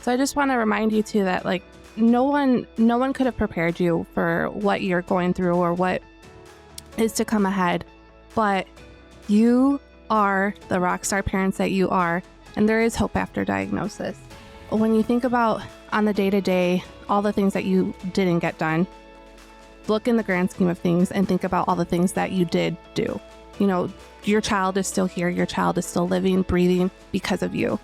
So I just want to remind you too that like no one could have prepared you for what you're going through or what is to come ahead, but you are the rock star parents that you are, and there is hope after diagnosis. When you think about on the day-to-day, all the things that you didn't get done, look in the grand scheme of things and think about all the things that you did do. You know, your child is still here. Your child is still living, breathing because of you.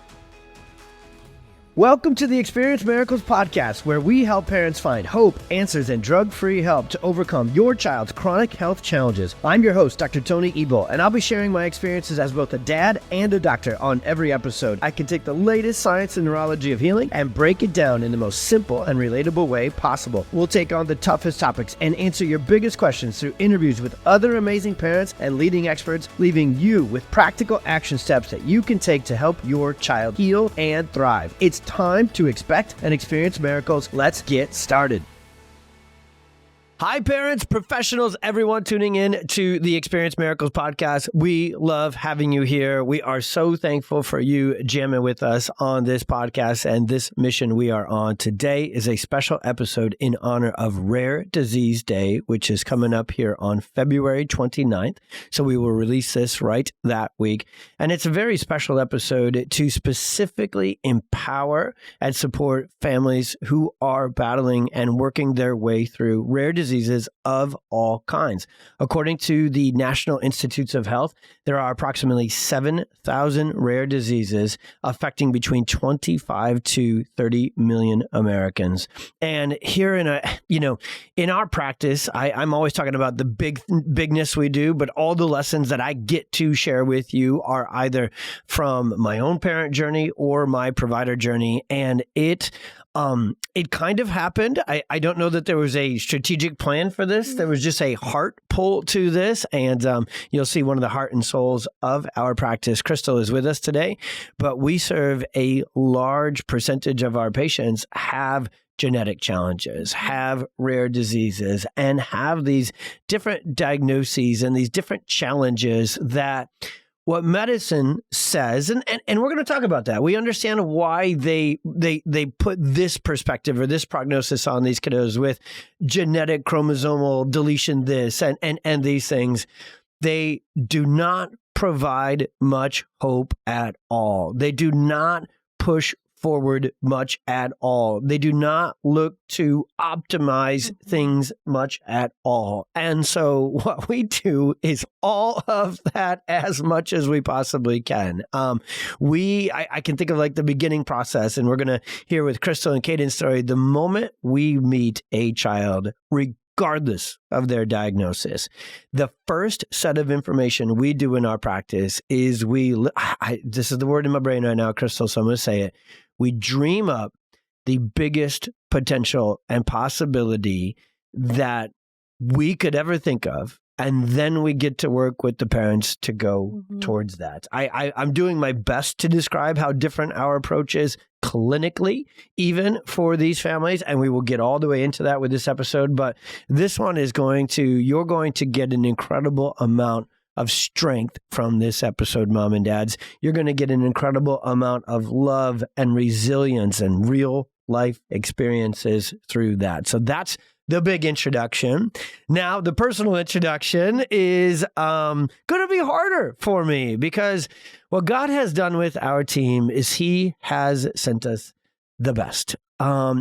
Welcome to the Experience Miracles podcast, where we help parents find hope, answers, and drug-free help to overcome your child's chronic health challenges. I'm your host, Dr. Tony Ebel, and I'll be sharing my experiences as both a dad and a doctor on every episode. I can take the latest science and neurology of healing and break it down in the most simple and relatable way possible. We'll take on the toughest topics and answer your biggest questions through interviews with other amazing parents and leading experts, leaving you with practical action steps that you can take to help your child heal and thrive. It's time to expect and experience miracles. Let's get started. Hi, parents, professionals, everyone tuning in to the Experience Miracles podcast. We love having you here. We are so thankful for you jamming with us on this podcast and this mission we are on. Today is a special episode in honor of Rare Disease Day, which is coming up here on February 29th. So we will release this right that week. And it's a very special episode to specifically empower and support families who are battling and working their way through rare diseases of all kinds. According to the National Institutes of Health, there are approximately 7,000 rare diseases affecting between 25 to 30 million Americans. And here in our practice, I'm always talking about the bigness we do, but all the lessons that I get to share with you are either from my own parent journey or my provider journey. And it kind of happened. I don't know that there was a strategic plan for this. There was just a heart pull to this. And you'll see one of the heart and souls of our practice. Crystal is with us today, but we serve a large percentage of our patients have genetic challenges, have rare diseases, and have these different diagnoses and these different challenges that what medicine says, and we're going to talk about that. We understand why they put this perspective or this prognosis on these kiddos with genetic chromosomal deletion this and these things. They do not provide much hope at all. They do not push forward much at all. They do not look to optimize things much at all. And so what we do is all of that as much as we possibly can. I can think of like the beginning process, and we're going to hear with Crystal and Cayden's story. The moment we meet a child, regardless of their diagnosis, the first set of information we do in our practice is this is the word in my brain right now, Crystal, so I'm going to say it. We dream up the biggest potential and possibility that we could ever think of, and then we get to work with the parents to go towards that. I'm doing my best to describe how different our approach is clinically, even for these families, and we will get all the way into that with this episode. But this one is you're going to get an incredible amount of strength from this episode, mom and dads. You're going to get an incredible amount of love and resilience and real life experiences through that. So that's the big introduction. Now, the personal introduction is going to be harder for me because what God has done with our team is He has sent us the best.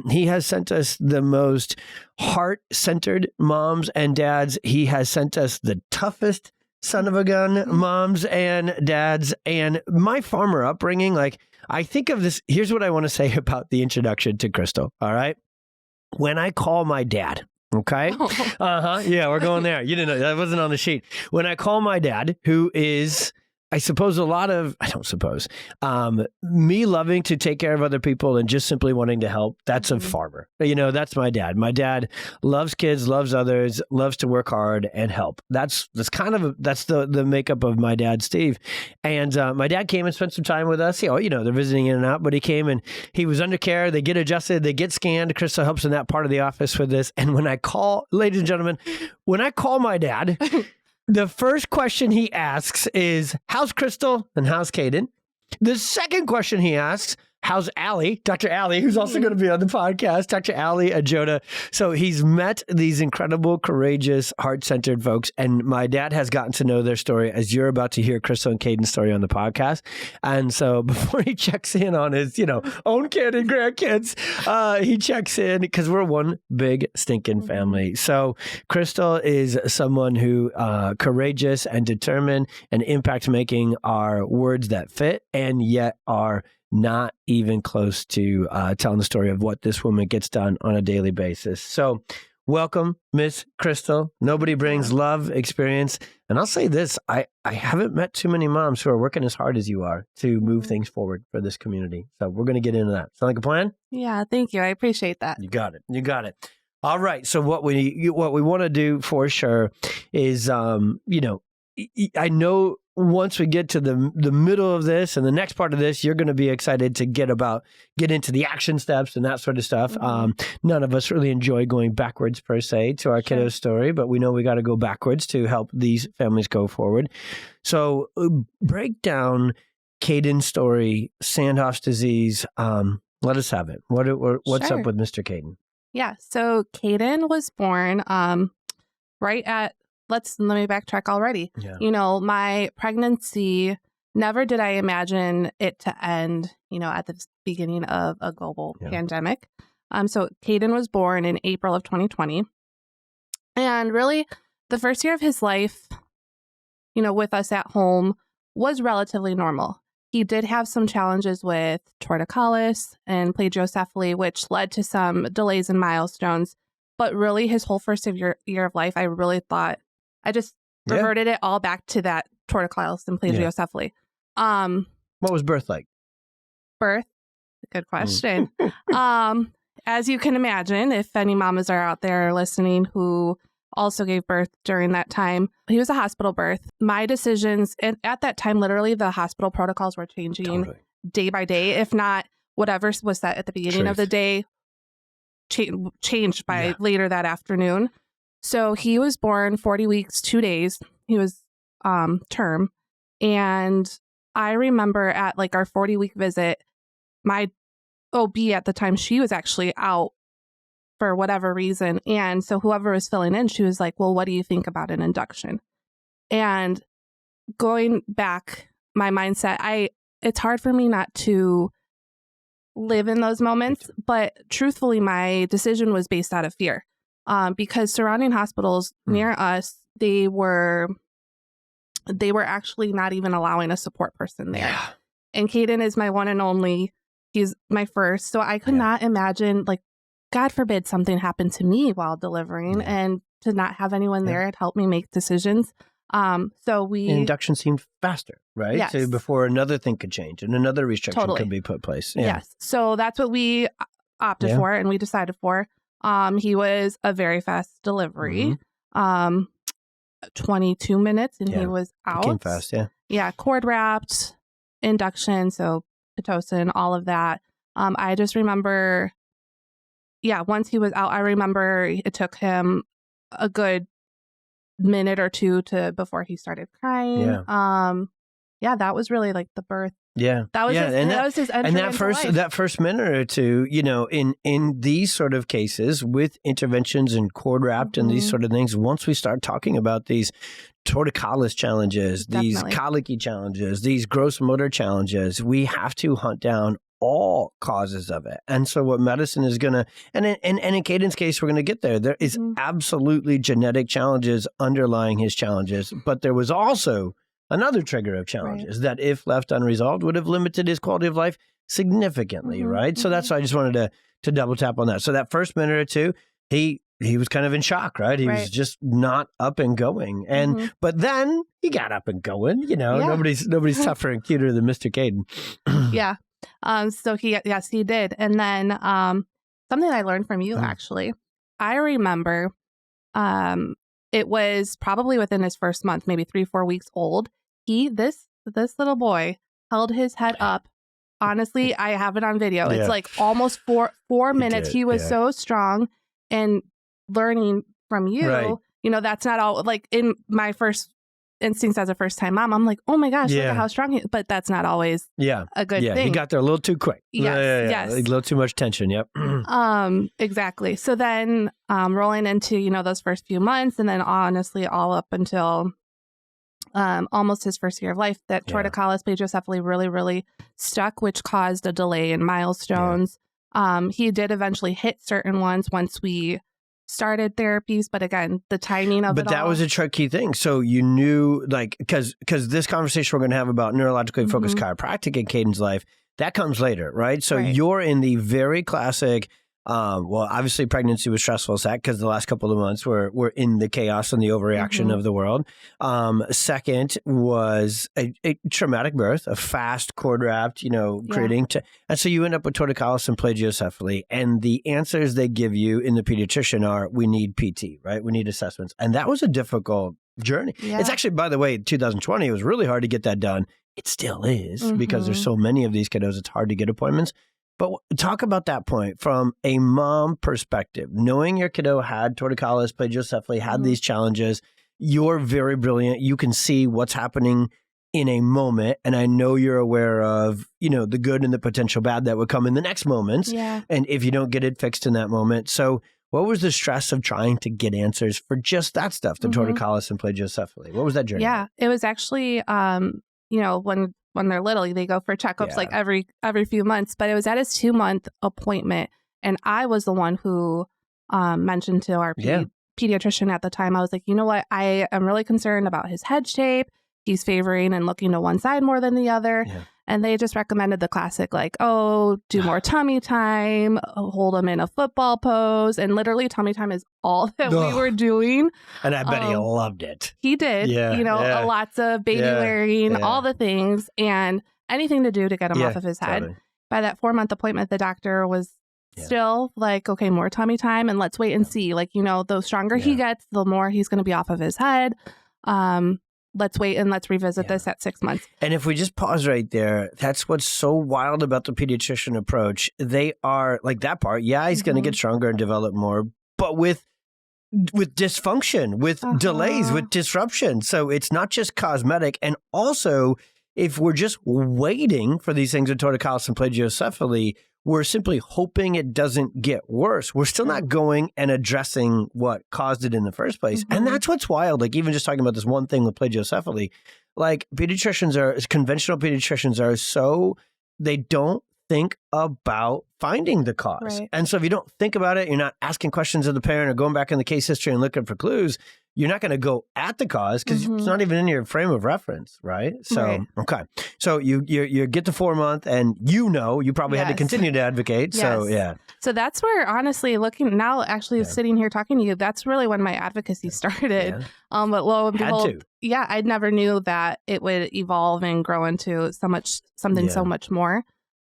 He has sent us the most heart-centered moms and dads. He has sent us the toughest son of a gun moms and dads. And my farmer upbringing, like I think of this, here's what I want to say about the introduction to Crystal. All right. When I call my dad, okay. Yeah, we're going there. You didn't know that wasn't on the sheet. When I call my dad, who is, I suppose me loving to take care of other people and just simply wanting to help. That's a farmer. That's my dad. My dad loves kids, loves others, loves to work hard and help. That's the makeup of my dad, Steve. And my dad came and spent some time with us. They're visiting in and out, but he came and he was under care. They get adjusted, they get scanned. Crystal helps in that part of the office with this. And when I call, ladies and gentlemen, my dad, the first question he asks is, how's Crystal and how's Cayden? The second question he asks, how's Allie, Dr. Allie, who's also going to be on the podcast, Dr. Allie Ajota. So he's met these incredible, courageous, heart-centered folks, and my dad has gotten to know their story as you're about to hear Crystal and Cayden's story on the podcast. And so before he checks in on his, own kid and grandkids, he checks in because we're one big stinking family. So Crystal is someone who courageous and determined, and impact making are words that fit and yet are not even close to telling the story of what this woman gets done on a daily basis. So welcome, Miss Crystal. Nobody brings love, experience. And I'll say this, I haven't met too many moms who are working as hard as you are to move things forward for this community. So we're going to get into that. Sound like a plan? Yeah, thank you. I appreciate that. You got it. All right. So what we want to do for sure is, I know once we get to the middle of this and the next part of this, you're going to be excited to get into the action steps and that sort of stuff. None of us really enjoy going backwards per se to our kiddo's story, but we know we got to go backwards to help these families go forward. So break down Cayden's story, Sandhoff's disease. Let us have it. What's up with Mr. Cayden? Yeah. So Cayden was born right at, let me backtrack already. Yeah. My pregnancy, never did I imagine it to end, at the beginning of a global pandemic. So Cayden was born in April of 2020. And really the first year of his life, with us at home was relatively normal. He did have some challenges with torticollis and plagiocephaly, which led to some delays in milestones. But really his whole first year of life, I really thought, I just reverted it all back to that torticollis and plagiocephaly. What was birth like? Birth? Good question. As you can imagine, if any mamas are out there listening who also gave birth during that time, he was a hospital birth. My decisions, and at that time, literally the hospital protocols were changing day by day. If not, whatever was set at the beginning of the day changed by later that afternoon. So he was born 40 weeks, 2 days. He was term. And I remember at our 40-week visit, my OB at the time, she was actually out for whatever reason. And so whoever was filling in, she was like, well, what do you think about an induction? And going back, my mindset, it's hard for me not to live in those moments. But truthfully, my decision was based out of fear. Because surrounding hospitals near us, they were actually not even allowing a support person there. Yeah. And Cayden is my one and only. He's my first. So I could not imagine, God forbid something happened to me while delivering and to not have anyone there to help me make decisions. Induction seemed faster, right? Yes. So before another thing could change and another restriction could be put in place. Yeah. Yes. So that's what we opted for and we decided for. He was a very fast delivery, 22 minutes, and he was out. It came fast, Yeah, cord wrapped, induction, so Pitocin, all of that. I just remember, once he was out, I remember it took him a good minute or two before he started crying. That was really the birth. Yeah. That was his entry and into life. that first minute or two, in these sort of cases with interventions and cord wrapped and these sort of things, once we start talking about these torticollis challenges, these colicky challenges, these gross motor challenges, we have to hunt down all causes of it. And so what medicine is going to, and in Cayden's case, we're going to get there. There is absolutely genetic challenges underlying his challenges, but there was also another trigger of challenges that, if left unresolved, would have limited his quality of life significantly, right? So that's why I just wanted to double tap on that. So that first minute or two, he was kind of in shock, right? He was just not up and going. And but then he got up and going, nobody's tougher and cuter than Mr. Cayden. So he did. And then something I learned from you, actually, I remember it was probably within his first month, maybe 3-4 weeks old. This little boy held his head up. Honestly, I have it on video. It's almost four minutes. He was so strong, and learning from you, that's not all. In my first instincts as a first-time mom, I'm like, oh my gosh, look Yeah. at how strong he is. But that's not always a good Yeah, thing. he got there a little too quick. Yes, Yes. A little too much tension. Yep. Exactly. So then rolling into, those first few months, and then honestly all up until almost his first year of life, that torticollis plagiocephaly really, really stuck, which caused a delay in milestones. He did eventually hit certain ones once we started therapies, but again, the timing of it all. But that was a tricky thing. So you knew, like, because this conversation we're going to have about neurologically focused chiropractic in Cayden's life, that comes later, right? So you're in the very classic, well, obviously pregnancy was stressful, Zach, because the last couple of months were in the chaos and the overreaction of the world. Second was a traumatic birth, a fast cord wrapped, creating. And so you end up with torticollis and plagiocephaly. And the answers they give you in the pediatrician are, we need PT, right? We need assessments. And that was a difficult journey. Yeah. It's actually, by the way, 2020, it was really hard to get that done. It still is because there's so many of these kiddos, it's hard to get appointments. But talk about that point from a mom perspective, knowing your kiddo had torticollis, plagiocephaly, had these challenges. You're very brilliant. You can see what's happening in a moment. And I know you're aware of, the good and the potential bad that would come in the next moments. Yeah. And if you don't get it fixed in that moment. So what was the stress of trying to get answers for just that stuff, the torticollis and plagiocephaly? What was that journey? Yeah, it was actually, when they're little, they go for checkups like every few months. But it was at his 2-month appointment, and I was the one who mentioned to our pediatrician at the time. I was like, you know what? I am really concerned about his head shape. He's favoring and looking to one side more than the other. Yeah. And they just recommended the classic, like, do more tummy time, hold him in a football pose. And literally tummy time is all that we were doing. And I bet he loved it. He did. Lots of baby wearing, all the things, and anything to do to get him off of his head. Totally. By that 4-month appointment, the doctor was still like, okay, more tummy time, and let's wait and see. Like, the stronger he gets, the more he's going to be off of his head. Let's wait and let's revisit this at 6 months. And if we just pause right there, that's what's so wild about the pediatrician approach. They are like that part. Yeah, he's going to get stronger and develop more, but with dysfunction, with delays, with disruption. So it's not just cosmetic. And also, if we're just waiting for these things with torticollis and plagiocephaly, we're simply hoping it doesn't get worse. We're still not going and addressing what caused it in the first place. And that's what's wild. Like, even just talking about this one thing with plagiocephaly, like conventional pediatricians are they don't think about finding the cause. Right. And so if you don't think about it, you're not asking questions of the parent or going back in the case history and looking for clues, you're not going to go at the cause because it's not even in your frame of reference, right? So, okay. So you get to 4-month and you probably had to continue to advocate. Yes. So, So that's where, honestly, looking now, actually sitting here talking to you, that's really when my advocacy started. Yeah. But lo and behold, I never knew that it would evolve and grow into something so much more.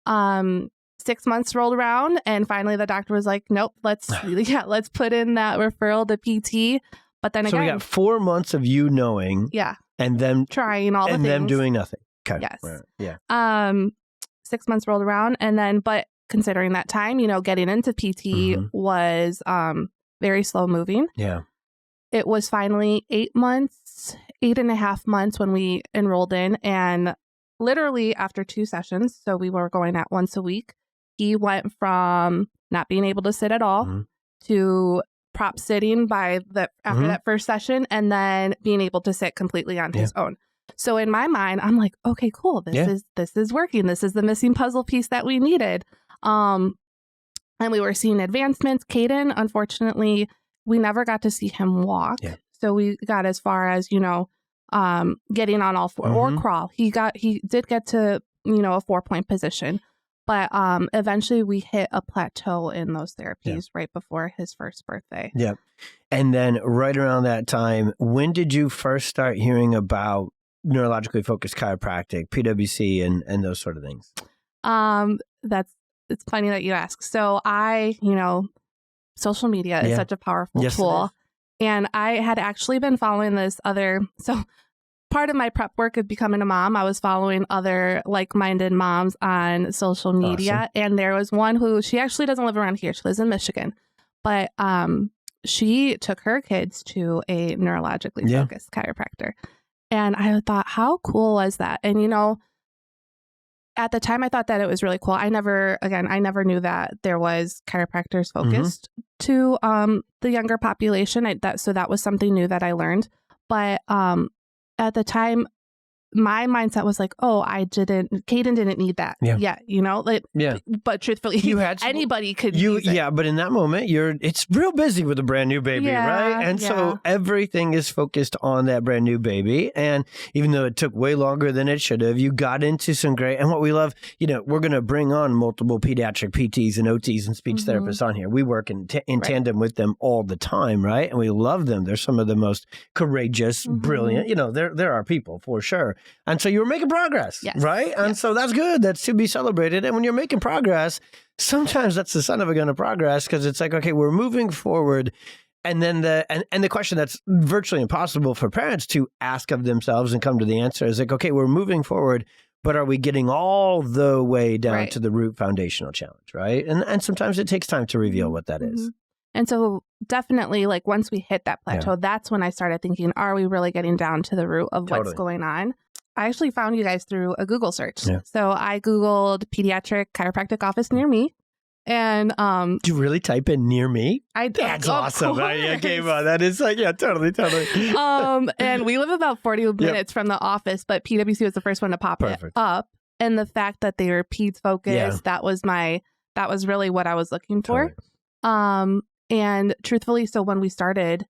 6 months rolled around, and finally the doctor was like, nope, let's put in that referral to PT. But then again, so we got 4 months of you knowing, and them trying all the things, and them doing nothing. Okay. Yes. Right. Yeah. 6 months rolled around, and then, but considering that time, getting into PT was very slow moving. Yeah. It was finally 8.5 months when we enrolled in, and literally after 2 sessions, so we were going at once a week, he went from not being able to sit at all to prop sitting after that first session, and then being able to sit completely on his own. So in my mind, I'm like, okay, cool. This is working. This is the missing puzzle piece that we needed. And we were seeing advancements. Cayden, unfortunately, we never got to see him walk. Yeah. So we got as far as, getting on all four or crawl. He did get to, a 4-point position. But eventually we hit a plateau in those therapies right before his first birthday. Yep. And then right around that time, when did you first start hearing about neurologically focused chiropractic, PWC, and those sort of things? It's funny that you ask. So social media is such a powerful tool. And I had actually been following part of my prep work of becoming a mom, I was following other like-minded moms on social media. Awesome. And there was one she actually doesn't live around here. She lives in Michigan. But she took her kids to a neurologically focused chiropractor. And I thought, how cool was that? And, you know, at the time I thought that it was really cool. I never knew that there was chiropractors focused to the younger population. So that was something new that I learned. But at the time, my mindset was like, oh, Cayden didn't need that yet, you know? But truthfully, anybody could use it. Yeah, but in that moment, it's real busy with a brand new baby, right? And so everything is focused on that brand new baby. And even though it took way longer than it should have, you got into some great, and what we love, you know, we're going to bring on multiple pediatric PTs and OTs and speech therapists on here. We work in tandem with them all the time, right? And we love them. They're some of the most courageous, brilliant, you know, they're our people for sure. And so you were making progress, right? And so that's good. That's to be celebrated. And when you're making progress, sometimes that's the son of a gun of progress, because it's like, okay, we're moving forward. And then the question that's virtually impossible for parents to ask of themselves and come to the answer is like, okay, we're moving forward, but are we getting all the way down to the root foundational challenge, right? And sometimes it takes time to reveal what that is. And so definitely, like, once we hit that plateau, that's when I started thinking, are we really getting down to the root of what's going on? I actually found you guys through a Google search. Yeah. So I Googled pediatric chiropractic office near me. And did you really type in near me? That's awesome. Yeah, came on. That is like, totally. And we live about 40 minutes from the office, but PwC was the first one to pop it up. And the fact that they were peds focused, that was really what I was looking for. And truthfully, so when we started,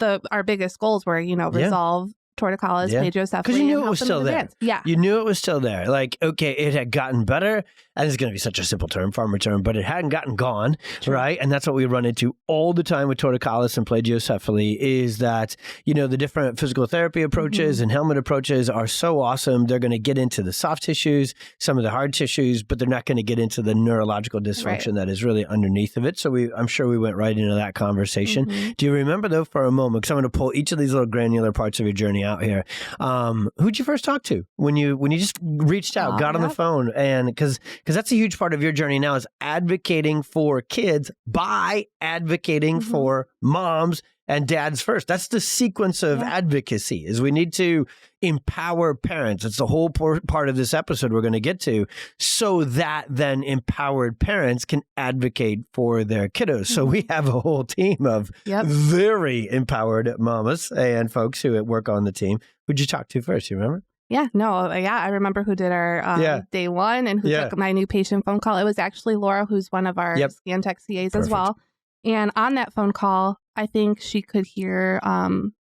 our biggest goals were, you know, resolve torticollis, plagiocephaly. Because you knew it was still there. Yeah. You knew it was still there. Like, okay, it had gotten better. And it's going to be such a simple term, farmer term, but it hadn't gotten gone, right? And that's what we run into all the time with torticollis and plagiocephaly is that, you know, the different physical therapy approaches and helmet approaches are so awesome. They're going to get into the soft tissues, some of the hard tissues, but they're not going to get into the neurological dysfunction that is really underneath of it. So I'm sure we went right into that conversation. Do you remember, though, for a moment, because I'm going to pull each of these little granular parts of your journey out here. Who'd you first talk to when you just reached out, got on the phone? And because that's a huge part of your journey now is advocating for kids by advocating for moms and dads first. That's the sequence of advocacy is we need to empower parents. It's the whole part of this episode we're going to get to so that then empowered parents can advocate for their kiddos. So we have a whole team of very empowered mamas and folks who work on the team. Who'd you talk to first? You remember? I remember who did our day one and who took my new patient phone call. It was actually Laura, who's one of our scan tech CAs as well. And on that phone call, I think she could hear some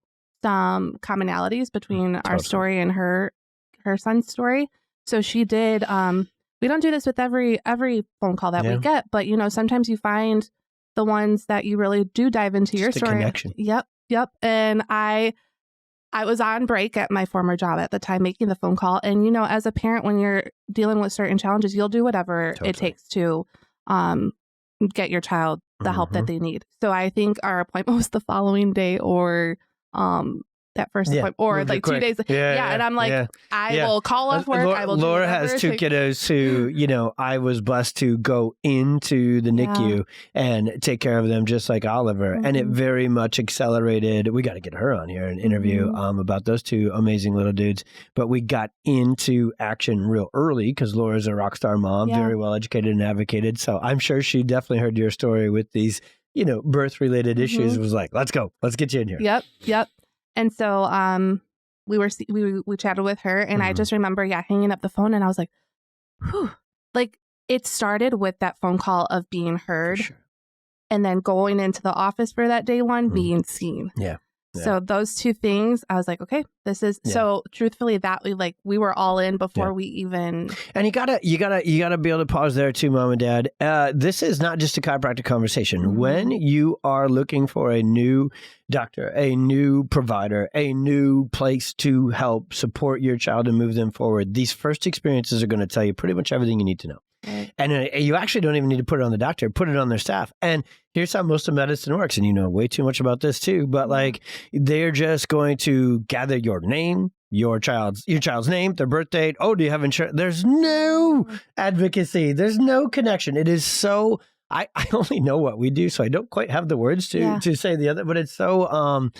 commonalities between our story and her son's story. So she did. We don't do this with every phone call that we get, but you know, sometimes you find the ones that you really do dive into your story. Connection. Yep. And I was on break at my former job at the time making the phone call. And, you know, as a parent, when you're dealing with certain challenges, you'll do whatever it takes to get your child the help that they need. So I think our appointment was the following day or that first appointment or like 2 days. And I'm like, I will call off work. Laura has two kiddos who, you know, I was blessed to go into the NICU and take care of them just like Oliver. And it very much accelerated. We got to get her on here and interview about those two amazing little dudes. But we got into action real early because Laura's a rock star mom, very well educated and advocated. So I'm sure she definitely heard your story with these, you know, birth related issues. It was like, let's go. Let's get you in here. Yep. And so we chatted with her and I just remember, hanging up the phone and I was like, whew. Like it started with that phone call of being heard and then going into the office for that day one, being seen. So those two things, I was like, okay, this is so truthfully that we were all in before we even. And you gotta be able to pause there too, mom and dad. This is not just a chiropractic conversation. When you are looking for a new doctor, a new provider, a new place to help support your child and move them forward, these first experiences are going to tell you pretty much everything you need to know. And you actually don't even need to put it on the doctor, put it on their staff. And here's how most of medicine works. And you know way too much about this too, but like they're just going to gather your name, your child's name, their birth date. Oh, do you have insurance? There's no advocacy. There's no connection. It is so, I only know what we do, so I don't quite have the words to say the other, but it's so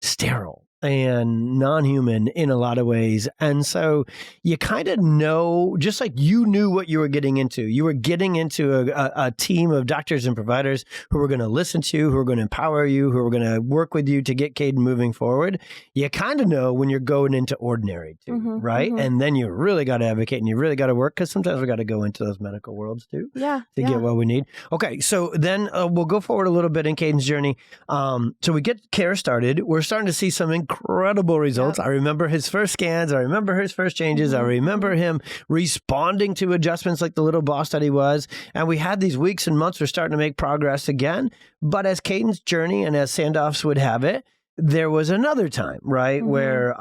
sterile. and non-human in a lot of ways. And so you kind of know, just like you knew what you were getting into. You were getting into a team of doctors and providers who were going to listen to you, who were going to empower you, who were going to work with you to get Cayden moving forward. You kind of know when you're going into ordinary too, right? And then you really got to advocate and you really got to work, because sometimes we got to go into those medical worlds too to get what we need. Okay, so then we'll go forward a little bit in Cayden's journey. So we get care started. We're starting to see some incredible results. I remember his first scans. I remember his first changes. I remember him responding to adjustments like the little boss that he was. And we had these weeks and months. We're starting to make progress again. But as Cayden's journey and as Sandhoff's would have it, there was another time, right, where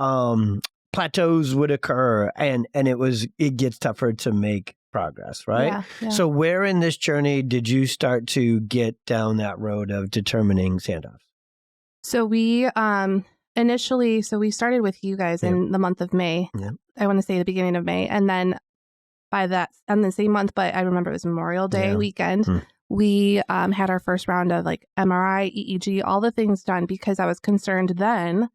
plateaus would occur, and it gets tougher to make progress, right? So where in this journey did you start to get down that road of determining Sandhoff? So we initially, we started with you guys in the month of May. I want to say the beginning of May. And then by that, on the same month, but I remember it was Memorial Day weekend, we had our first round of like MRI, EEG, all the things done, because I was concerned then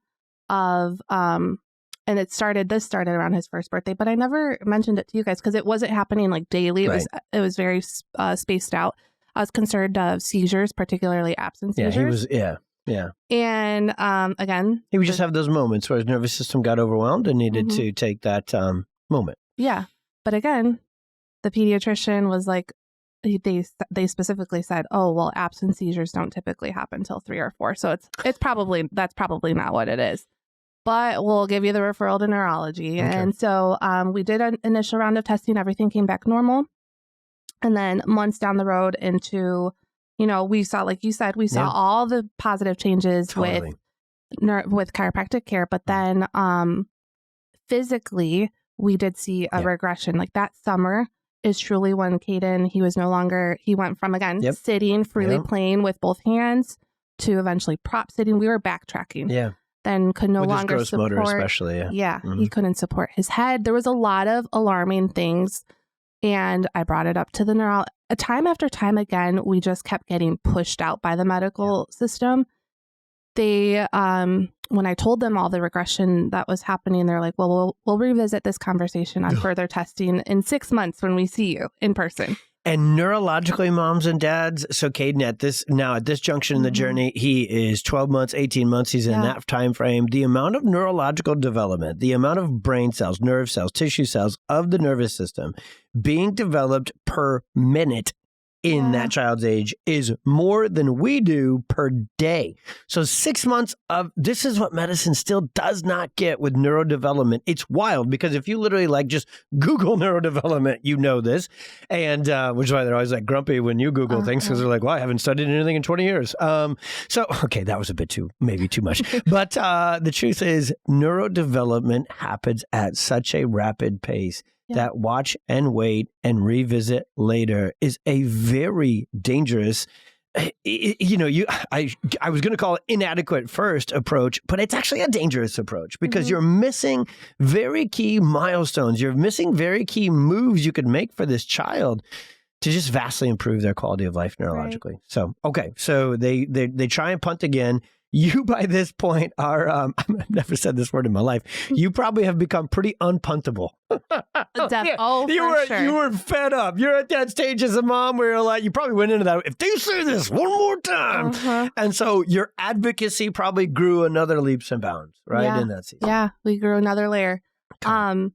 of, and this started around his first birthday, but I never mentioned it to you guys because it wasn't happening like daily. It was very spaced out. I was concerned of seizures, particularly absence seizures. And again, he would just have those moments where his nervous system got overwhelmed and needed to take that moment. But again, the pediatrician was like, they specifically said, oh, well, absence seizures don't typically happen until 3 or 4. So that's probably not what it is. But we'll give you the referral to neurology. And so we did an initial round of testing. Everything came back normal. And then months down the road into, we saw, like you said, we saw all the positive changes with chiropractic care. But then physically, we did see a regression. Like that summer is truly when Cayden, he went from, again, sitting, freely playing with both hands to eventually prop sitting. We were backtracking. Then could no longer gross support. Motor especially, he couldn't support his head. There was a lot of alarming things, and I brought it up to the time after time again. We just kept getting pushed out by the medical system. They, when I told them all the regression that was happening, they're like, "Well, we'll revisit this conversation on further testing in 6 months when we see you in person." And neurologically, moms and dads, so Cayden at this junction in the journey, he is 12 months, 18 months. He's in that time frame. The amount of neurological development, the amount of brain cells, nerve cells, tissue cells of the nervous system being developed per minute in that child's age is more than we do per day. So 6 months of this is what medicine still does not get with neurodevelopment. It's wild because if you literally like just Google neurodevelopment, you know this. And which is why they're always like grumpy when you Google things because they're like, well, I haven't studied anything in 20 years. So, okay, that was a bit maybe too much. But the truth is neurodevelopment happens at such a rapid pace that watch and wait and revisit later is a very dangerous, I was going to call it inadequate first approach, but it's actually a dangerous approach because you're missing very key milestones. You're missing very key moves you could make for this child to just vastly improve their quality of life neurologically. Right. So, okay. So they try and punt again. You, by this point, are, I've never said this word in my life. You probably have become pretty unpuntable. You were fed up. You're at that stage as a mom where you're like, you probably went into that, if they say this one more time. And so your advocacy probably grew another leaps and bounds, right? In that season. Yeah, we grew another layer. So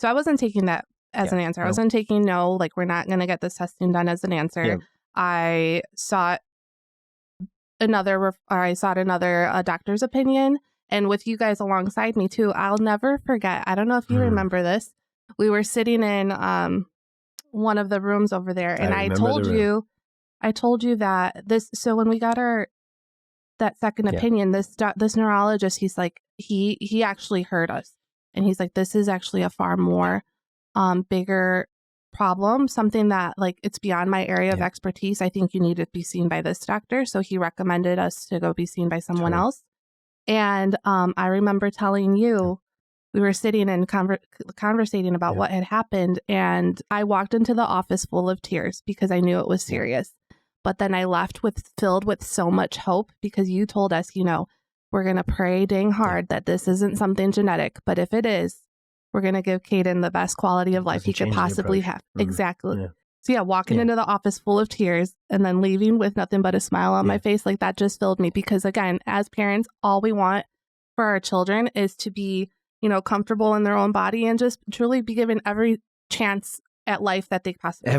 I wasn't taking that as an answer. I wasn't taking no, like, we're not going to get this testing done as an answer. I sought another doctor's opinion, and with you guys alongside me too. I'll never forget. I don't know if you remember this. We were sitting in one of the rooms over there, and I told you that this. So when we got that second opinion, this neurologist, he's like, he actually heard us, and he's like, this is actually a far more bigger problem, something that like it's beyond my area of expertise. I think you need to be seen by this doctor. So he recommended us to go be seen by someone else. And I remember telling you, we were sitting and conversating about what had happened. And I walked into the office full of tears because I knew it was serious. But then I left filled with so much hope because you told us, We're going to pray dang hard that this isn't something genetic. But if it is, we're going to give Cayden the best quality of life he could possibly have. Exactly. Yeah. So yeah, walking into the office full of tears and then leaving with nothing but a smile on my face, like that just filled me. Because again, as parents, all we want for our children is to be, comfortable in their own body and just truly be given every chance at life that they possibly can.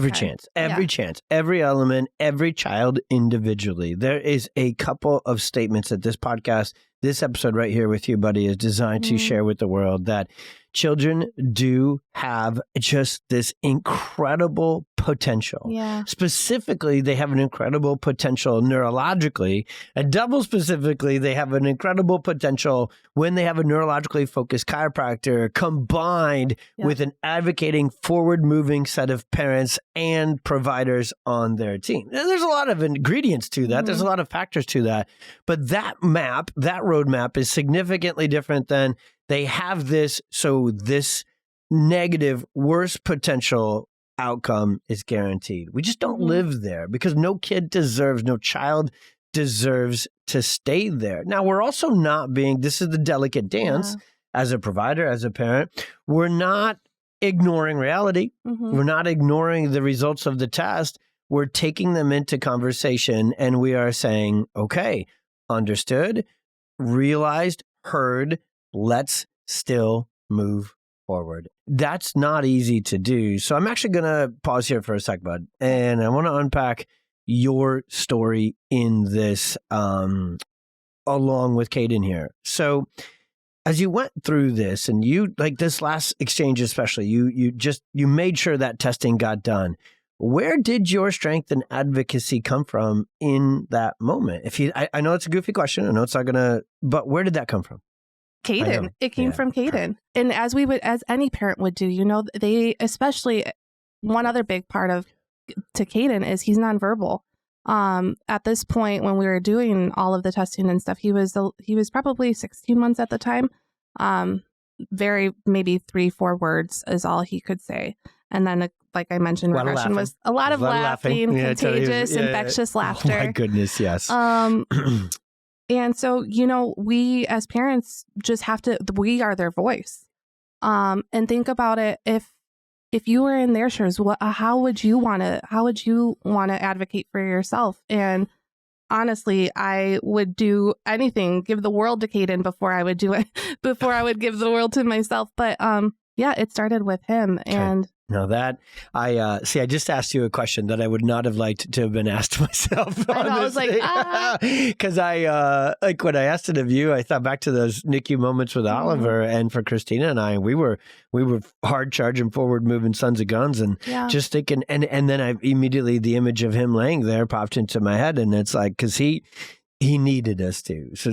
Every chance, every element, every child individually. There is a couple of statements that this episode right here with you, buddy, is designed to share with the world, that children do have just this incredible potential. Yeah. Specifically, they have an incredible potential neurologically, and double specifically, they have an incredible potential when they have a neurologically focused chiropractor combined with an advocating, forward-moving set of parents and providers on their team. Now, there's a lot of ingredients to that. There's a lot of factors to that. But that roadmap is significantly different than they have this, so this negative, worst potential outcome is guaranteed. We just don't live there, because no child deserves to stay there. Now, we're also not this is the delicate dance as a provider, as a parent. We're not ignoring reality. We're not ignoring the results of the test. We're taking them into conversation, and we are saying, okay, understood, realized, heard, let's still move forward. That's not easy to do. So I'm actually going to pause here for a sec, bud. And I want to unpack your story in this along with Cayden here. So as you went through this, and you, like this last exchange especially, you made sure that testing got done. Where did your strength and advocacy come from in that moment? I know it's a goofy question. I know it's not but where did that come from? Cayden. It came from Cayden. And as any parent would do, they, especially one other big part to Cayden is he's nonverbal. At this point, when we were doing all of the testing and stuff, he was probably 16 months at the time. Maybe 3-4 words is all he could say. And then, like I mentioned, regression was a lot of laughing, contagious, infectious laughter. Oh my goodness, yes. And so, we as parents just we are their voice. And think about it. If you were in their shoes, how would you want to advocate for yourself? And honestly, I would do anything, give the world to Cayden before I would do it, before I would give the world to myself. But, it started with him. Okay. And now that I just asked you a question that I would not have liked to have been asked myself. I was like, because when I asked it of you, I thought back to those NICU moments with Oliver, and for Christina and I, we were hard charging, forward moving sons of guns, and just thinking, and then I immediately the image of him laying there popped into my head, and it's like, because he needed us to. So,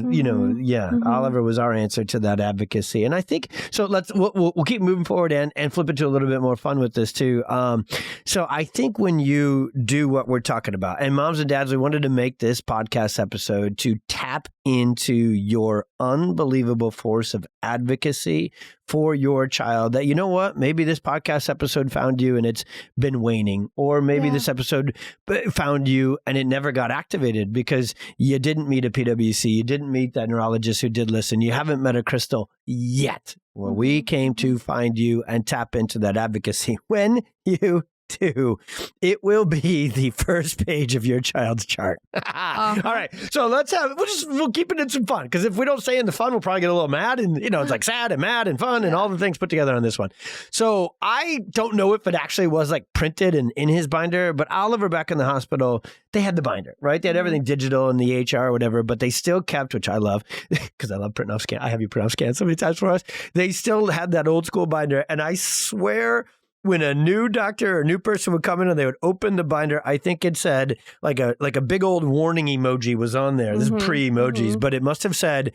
Oliver was our answer to that advocacy. And I think, so we'll keep moving forward and flip it to a little bit more fun with this too. So I think when you do what we're talking about, and moms and dads, we wanted to make this podcast episode to tap into your unbelievable force of advocacy for your child, that, maybe this podcast episode found you and it's been waning, or maybe this episode found you and it never got activated because you didn't meet a PWC, you didn't meet that neurologist who did listen, you haven't met a Crystal yet. Well, we came to find you and tap into that advocacy. When you do, it will be the first page of your child's chart. All right. So we'll keep it in some fun, because if we don't stay in the fun, we'll probably get a little mad, and it's like sad and mad and fun and all the things put together on this one. So I don't know if it actually was like printed and in his binder, but Oliver back in the hospital, they had the binder, right? They had everything digital in the EHR or whatever, but they still kept, which I love, because I love printing off scan. I have you print off scan so many times for us. They still had that old school binder. And I swear, when a new doctor or new person would come in and they would open the binder, I think it said like a big old warning emoji was on there. This is pre-emojis, but it must have said,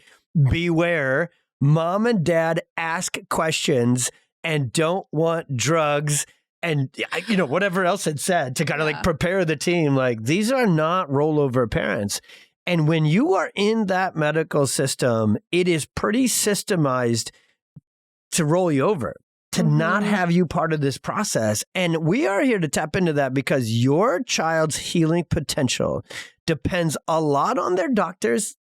beware, mom and dad ask questions and don't want drugs, and whatever else it said to kind of like prepare the team. Like, these are not rollover parents. And when you are in that medical system, it is pretty systemized to roll you over, to not have you part of this process. And we are here to tap into that, because your child's healing potential depends a lot on their doctors,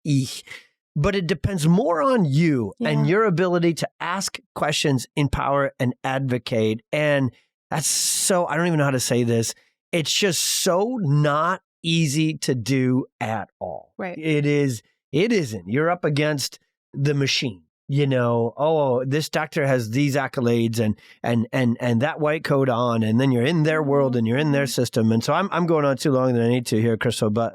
but it depends more on you and Yeah. your ability to ask questions, empower, and advocate. And that's so, I don't even know how to say this. It's just so not easy to do at all. Right. It isn't. You're up against the machine. Oh, this doctor has these accolades and that white coat on, and then you're in their world and you're in their system. And so I'm going on too long than I need to here, Crystal. But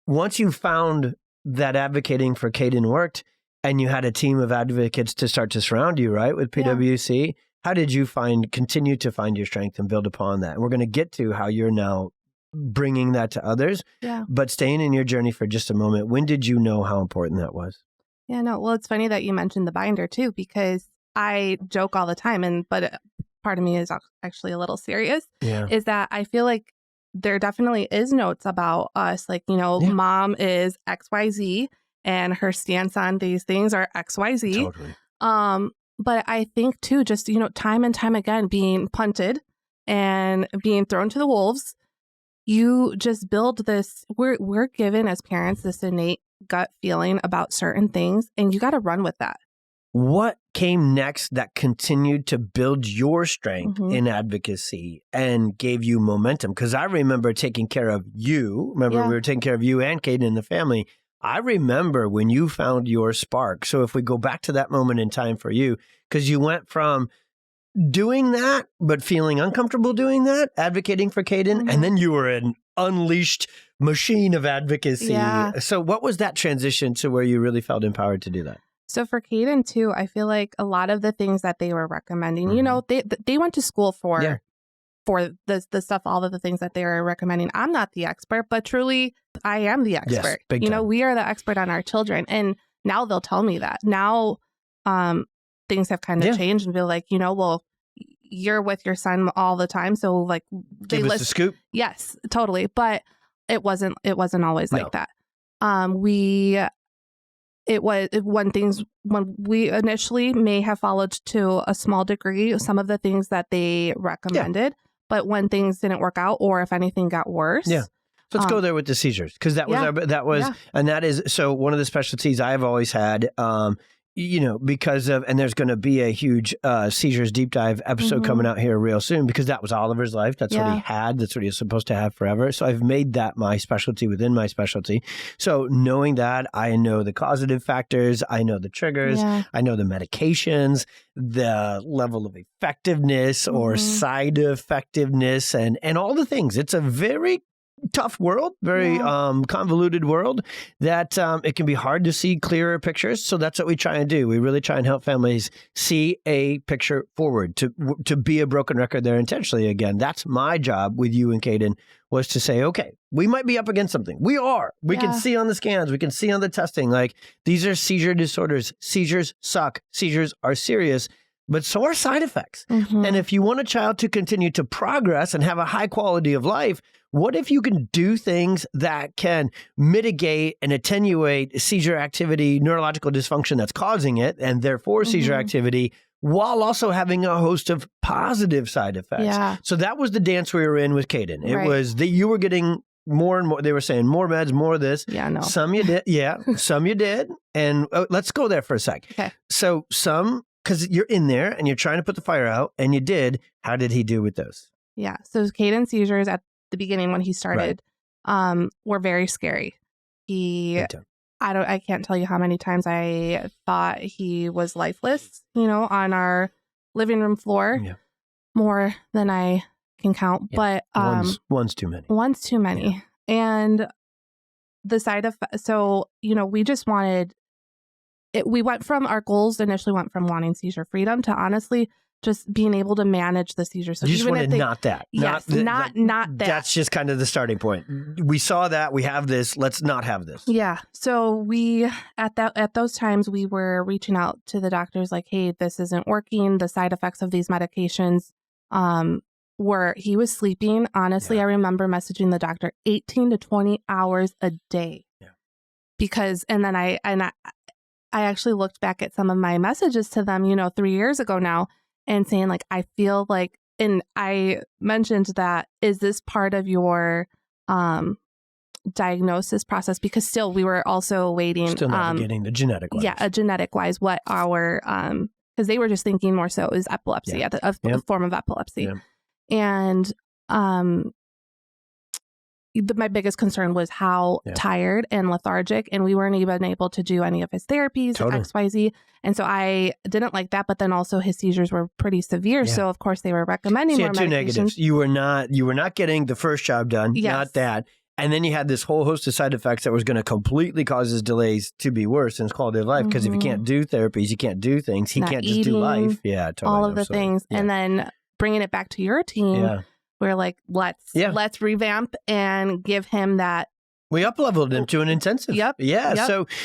once you found that advocating for Cayden worked and you had a team of advocates to start to surround you, right, with PWC, how did you continue to find your strength and build upon that? And we're going to get to how you're now bringing that to others. Yeah. But staying in your journey for just a moment, when did you know how important that was? Yeah, no. Well, it's funny that you mentioned the binder too, because I joke all the time, but part of me is actually a little serious, is that I feel like there definitely is notes about us, like, mom is XYZ and her stance on these things are XYZ. Totally. But I think too, just, time and time again, being punted and being thrown to the wolves, you just build this, we're given as parents this innate gut feeling about certain things, and you got to run with that. What came next that continued to build your strength in advocacy and gave you momentum? Because I remember taking care of you. We were taking care of you and Cayden and the family. I remember when you found your spark. So if we go back to that moment in time for you, because you went from doing that, but feeling uncomfortable doing that, advocating for Cayden, and then you were an unleashed machine of advocacy. Yeah. So what was that transition to where you really felt empowered to do that? So for Cayden too, I feel like a lot of the things that they were recommending, they went to school for the stuff, all of the things that they were recommending. I'm not the expert, but truly I am the expert. Yes, big time. We are the expert on our children. And now they'll tell me that. Now things have kind of changed and be like, well, you're with your son all the time. So like give us the scoop. Yes, totally. But it wasn't always like that. It was when we initially may have followed to a small degree some of the things that they recommended, but when things didn't work out or if anything got worse. Yeah. So let's go there with the seizures, because that was and that is, so one of the specialties I've always had, because of, and there's going to be a huge seizures deep dive episode coming out here real soon, because that was Oliver's life. That's what he had. That's what he was supposed to have forever. So I've made that my specialty within my specialty. So knowing that, I know the causative factors, I know the triggers, I know the medications, the level of effectiveness or side effectiveness, and all the things. It's a very tough world, very convoluted world that it can be hard to see clearer pictures. So that's what we try and do. We really try and help families see a picture forward, to be a broken record there intentionally. Again, that's my job with you and Cayden, was to say, okay, we might be up against something. We are. We can see on the scans. We can see on the testing. Like, these are seizure disorders. Seizures suck. Seizures are serious. But so are side effects. And if you want a child to continue to progress and have a high quality of life, what if you can do things that can mitigate and attenuate seizure activity, neurological dysfunction that's causing it, and therefore seizure activity, while also having a host of positive side effects? Yeah. So that was the dance we were in with Cayden. It was that you were getting more and more. They were saying more meds, more of this. Yeah, no. Some you did. Yeah, some you did. And let's go there for a sec. Okay. So some, because you're in there and you're trying to put the fire out, and you did. How did he do with those? Yeah. So Cayden's seizures at the beginning when he started were very scary. I can't tell you how many times I thought he was lifeless, on our living room floor, more than I can count. Yeah. But one's too many. One's too many. Yeah. And the side effect, so, we just wanted it. We went from, our goals initially went from wanting seizure freedom to honestly just being able to manage the seizures. So you just wanted not that. Yes, not that. That's just kind of the starting point. We saw that. We have this. Let's not have this. Yeah. So we, at those times, we were reaching out to the doctors like, hey, this isn't working. The side effects of these medications he was sleeping. Honestly, I remember messaging the doctor 18 to 20 hours a day. Yeah. Because, and then I actually looked back at some of my messages to them, 3 years ago now, and saying like, I feel like, and I mentioned that, is this part of your diagnosis process, because still we were also waiting. Still navigating the genetic wise. Yeah, genetic wise, what our, because they were just thinking more so it was epilepsy, a form of epilepsy. Yeah. And my biggest concern was how tired and lethargic, and we weren't even able to do any of his therapies, XYZ. And so I didn't like that, but then also his seizures were pretty severe. So of course they were recommending more medications. Two negatives. You were not getting the first job done, not that. And then you had this whole host of side effects that was going to completely cause his delays to be worse in his quality of life. Because if you can't do therapies, you can't do things. He can't just do life. Yeah, totally. All of the things. Yeah. And then bringing it back to your team, we're like, let's revamp and give him that. We up-leveled him to an intensive. Yep.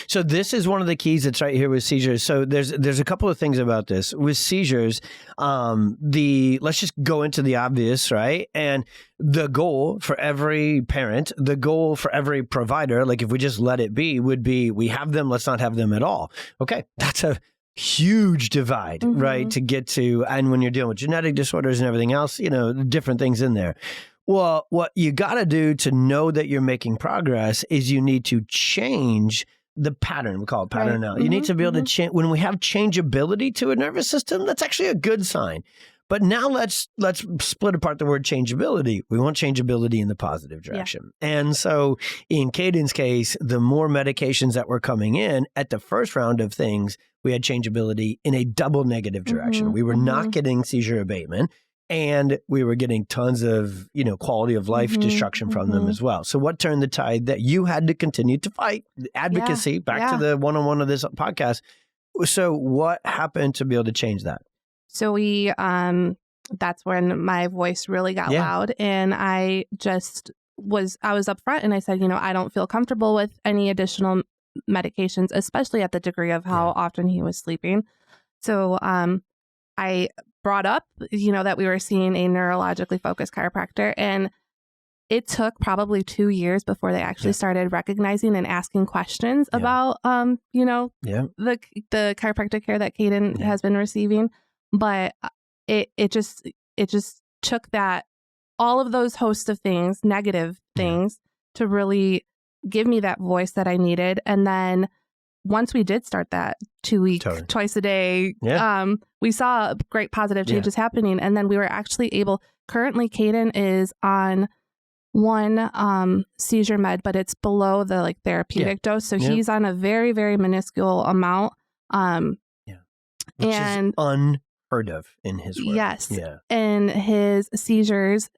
So this is one of the keys that's right here with seizures. So there's a couple of things about this. With seizures, let's just go into the obvious, right? And the goal for every parent, the goal for every provider, like if we just let it be, would be we have them, let's not have them at all. Okay, that's a huge divide, right, to get to. And when you're dealing with genetic disorders and everything else, different things in there. Well, what you got to do to know that you're making progress is you need to change the pattern. We call it pattern now. You need to be able to change. When we have changeability to a nervous system, that's actually a good sign. But now let's split apart the word changeability. We want changeability in the positive direction. Yeah. And so in Cayden's case, the more medications that were coming in at the first round of things, we had changeability in a double negative direction. We were not getting seizure abatement. And we were getting tons of, quality of life destruction from them as well. So what turned the tide that you had to continue to fight? Advocacy, back to the one-on-one of this podcast. So what happened to be able to change that? So we, that's when my voice really got loud. And I was upfront and I said, I don't feel comfortable with any additional medications, especially at the degree of how often he was sleeping. So I brought up, that we were seeing a neurologically focused chiropractor, and it took probably 2 years before they actually started recognizing and asking questions about, the chiropractic care that Cayden has been receiving. But it just took that, all of those host of things, negative things, to really give me that voice that I needed. And then once we did start that 2 week, twice a day, we saw great positive changes happening. And then we were actually able, currently Cayden is on one seizure med, but it's below the therapeutic dose. So he's on a very, very minuscule amount. Which is unheard of in his work. Yes. Yeah. And his seizures,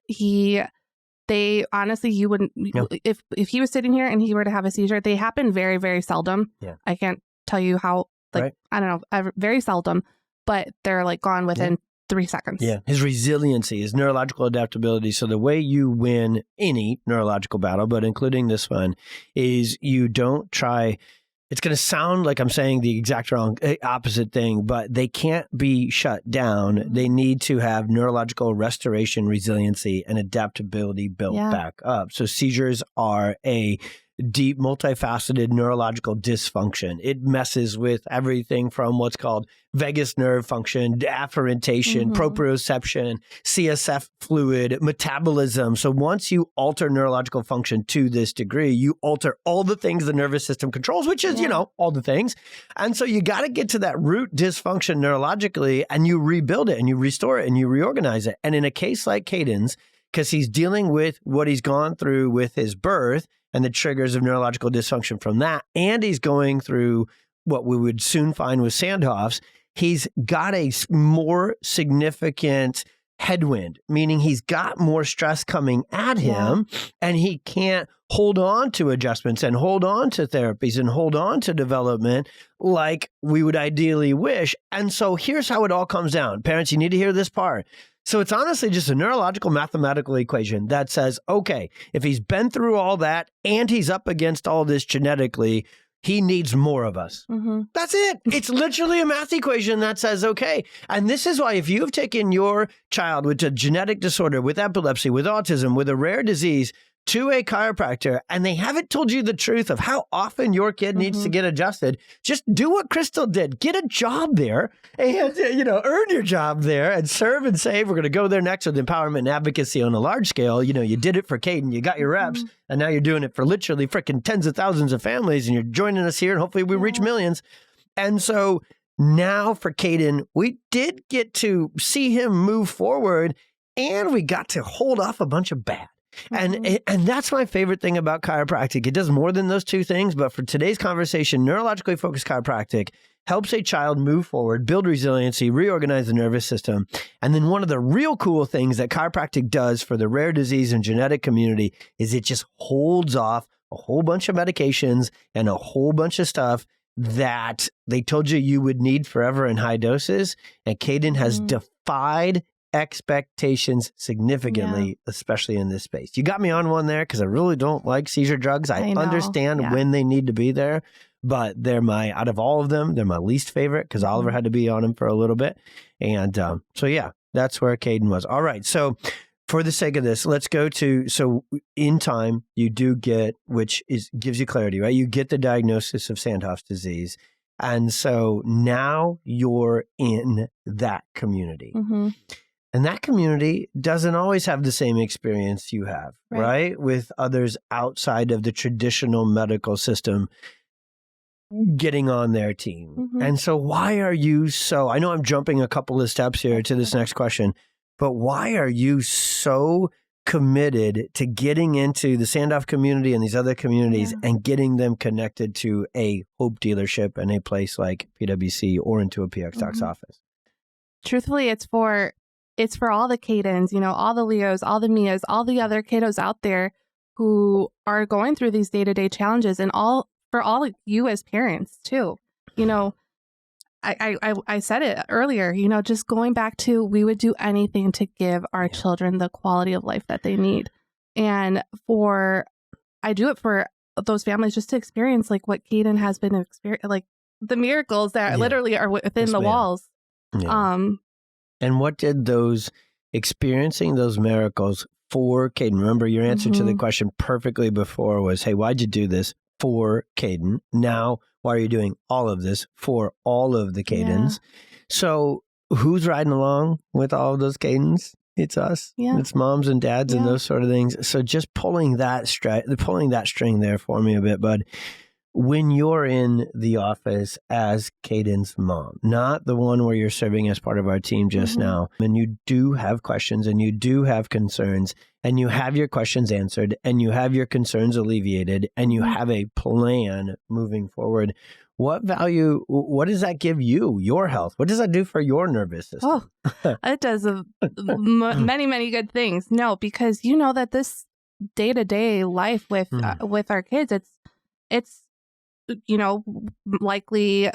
they honestly, you wouldn't, if he was sitting here and he were to have a seizure, they happen very, very seldom. Yeah. I can't tell you how, I don't know, very seldom, but they're gone within 3 seconds. Yeah. His resiliency, his neurological adaptability. So the way you win any neurological battle, but including this one, is you don't try. It's going to sound like I'm saying the exact wrong opposite thing, but they can't be shut down. They need to have neurological restoration, resiliency, and adaptability built back up. So seizures are a deep, multifaceted neurological dysfunction. It messes with everything from what's called vagus nerve function, afferentation, proprioception, CSF fluid, metabolism. So once you alter neurological function to this degree, you alter all the things the nervous system controls, which is, all the things. And so you got to get to that root dysfunction neurologically, and you rebuild it and you restore it and you reorganize it. And in a case like Cayden's, because he's dealing with what he's gone through with his birth and the triggers of neurological dysfunction from that, and he's going through what we would soon find with Sandhoff's, he's got a more significant headwind, meaning he's got more stress coming at him, and he can't hold on to adjustments and hold on to therapies and hold on to development like we would ideally wish. And so here's how it all comes down. Parents, you need to hear this part. So it's honestly just a neurological mathematical equation that says, okay, if he's been through all that and he's up against all this genetically, he needs more of us. That's it. It's literally a math equation that says, okay. And this is why if you have taken your child with a genetic disorder, with epilepsy, with autism, with a rare disease, to a chiropractor and they haven't told you the truth of how often your kid needs to get adjusted, just do what Crystal did. Get a job there and, earn your job there and serve and save. We're going to go there next with empowerment and advocacy on a large scale. You did it for Cayden, you got your reps, and now you're doing it for literally freaking tens of thousands of families, and you're joining us here, and hopefully we reach millions. And so now for Cayden, we did get to see him move forward, and we got to hold off a bunch of bad. And that's my favorite thing about chiropractic. It does more than those two things, but for today's conversation, neurologically focused chiropractic helps a child move forward, build resiliency, reorganize the nervous system. And then one of the real cool things that chiropractic does for the rare disease and genetic community is it just holds off a whole bunch of medications and a whole bunch of stuff that they told you would need forever in high doses. And Cayden has defied expectations significantly, especially in this space. You got me on one there because I really don't like seizure drugs. I understand when they need to be there, but out of all of them, they're my least favorite because Oliver had to be on them for a little bit. And that's where Cayden was. All right. So for the sake of this, let's go to, so in time, you do get, gives you clarity, right? You get the diagnosis of Sandhoff's disease. And so now you're in that community. And that community doesn't always have the same experience you have, right? With others outside of the traditional medical system getting on their team. And so why are you I know I'm jumping a couple of steps here to this next question, but why are you so committed to getting into the Sandhoff community and these other communities and getting them connected to a Hope dealership and a place like PwC or into a PX Doc's office? Truthfully, it's for all the Caydens, all the Leos, all the Mias, all the other kiddos out there who are going through these day-to-day challenges, and for all of you as parents too. I said it earlier, just going back to, we would do anything to give our children the quality of life that they need. And I do it for those families just to experience like what Cayden has been experiencing, like the miracles that literally are within the walls. And what did experiencing those miracles for Cayden? Remember, your answer to the question perfectly before was, hey, why'd you do this for Cayden? Now, why are you doing all of this for all of the Caydens? So who's riding along with all of those Caydens? It's us. It's moms and dads and those sort of things. So just pulling that string there for me a bit, bud. When you're in the office as Cayden's mom, not the one where you're serving as part of our team just now, and you do have questions and you do have concerns and you have your questions answered and you have your concerns alleviated and you have a plan moving forward, what does that give you, your health? What does that do for your nervous system? It does many, many good things. No, because that this day-to-day life with our kids, it's likely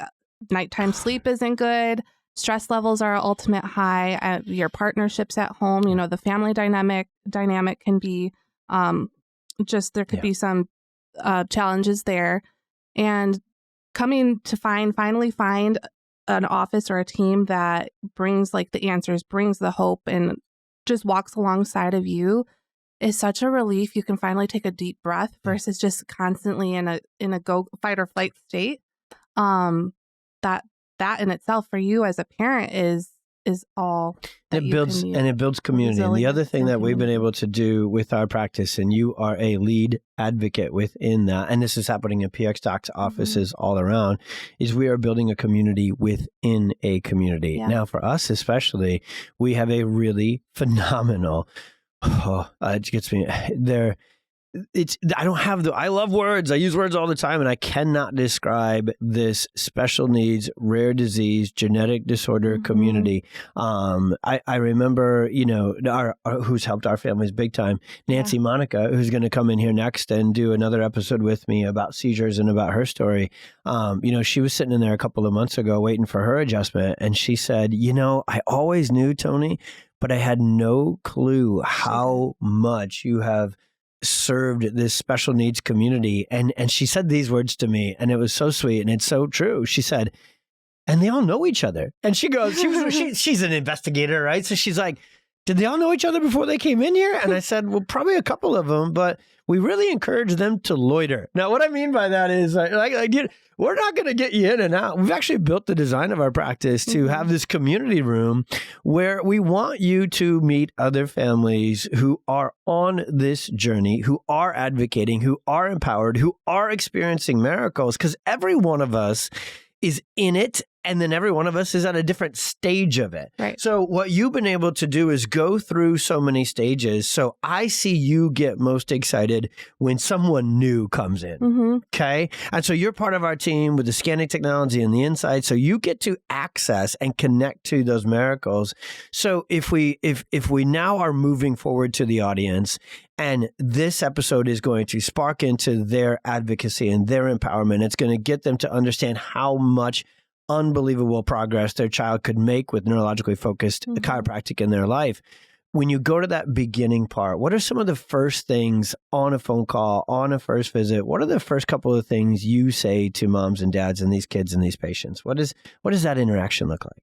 nighttime sleep isn't good. Stress levels are ultimate high. Your partnerships at home, the family dynamic can be there could be some challenges there. And coming to finally find an office or a team that brings like the answers, brings the hope, and just walks alongside of you is such a relief. You can finally take a deep breath versus just constantly in a go fight or flight state. That in itself for you as a parent is all that it builds community. And the other thing that we've been able to do with our practice, and you are a lead advocate within that, and this is happening in PX Doc's offices all around, is we are building a community within a community. Now for us especially, we have a really phenomenal it gets me there. I love words. I use words all the time, and I cannot describe this special needs, rare disease, genetic disorder community. I remember, who's helped our families big time, Nancy Monica, who's going to come in here next and do another episode with me about seizures and about her story. She was sitting in there a couple of months ago waiting for her adjustment, and she said, I always knew, Tony, but I had no clue how much you have served this special needs community. And she said these words to me, and it was so sweet, and it's so true. She said, and they all know each other. And she goes, she's an investigator, right? So she's like, did they all know each other before they came in here? And I said, well, probably a couple of them, but we really encourage them to loiter. Now, what I mean by that is, we're not going to get you in and out. We've actually built the design of our practice to have this community room where we want you to meet other families who are on this journey, who are advocating, who are empowered, who are experiencing miracles, because every one of us is in it. And then every one of us is at a different stage of it. Right. So what you've been able to do is go through so many stages. So I see you get most excited when someone new comes in. Okay. And so you're part of our team with the scanning technology and the insight. So you get to access and connect to those miracles. So if we now are moving forward to the audience, and this episode is going to spark into their advocacy and their empowerment, it's going to get them to understand how much unbelievable progress their child could make with neurologically focused chiropractic in their life. When you go to that beginning part, what are some of the first things on a phone call, on a first visit? What are the first couple of things you say to moms and dads and these kids and these patients? What does that interaction look like?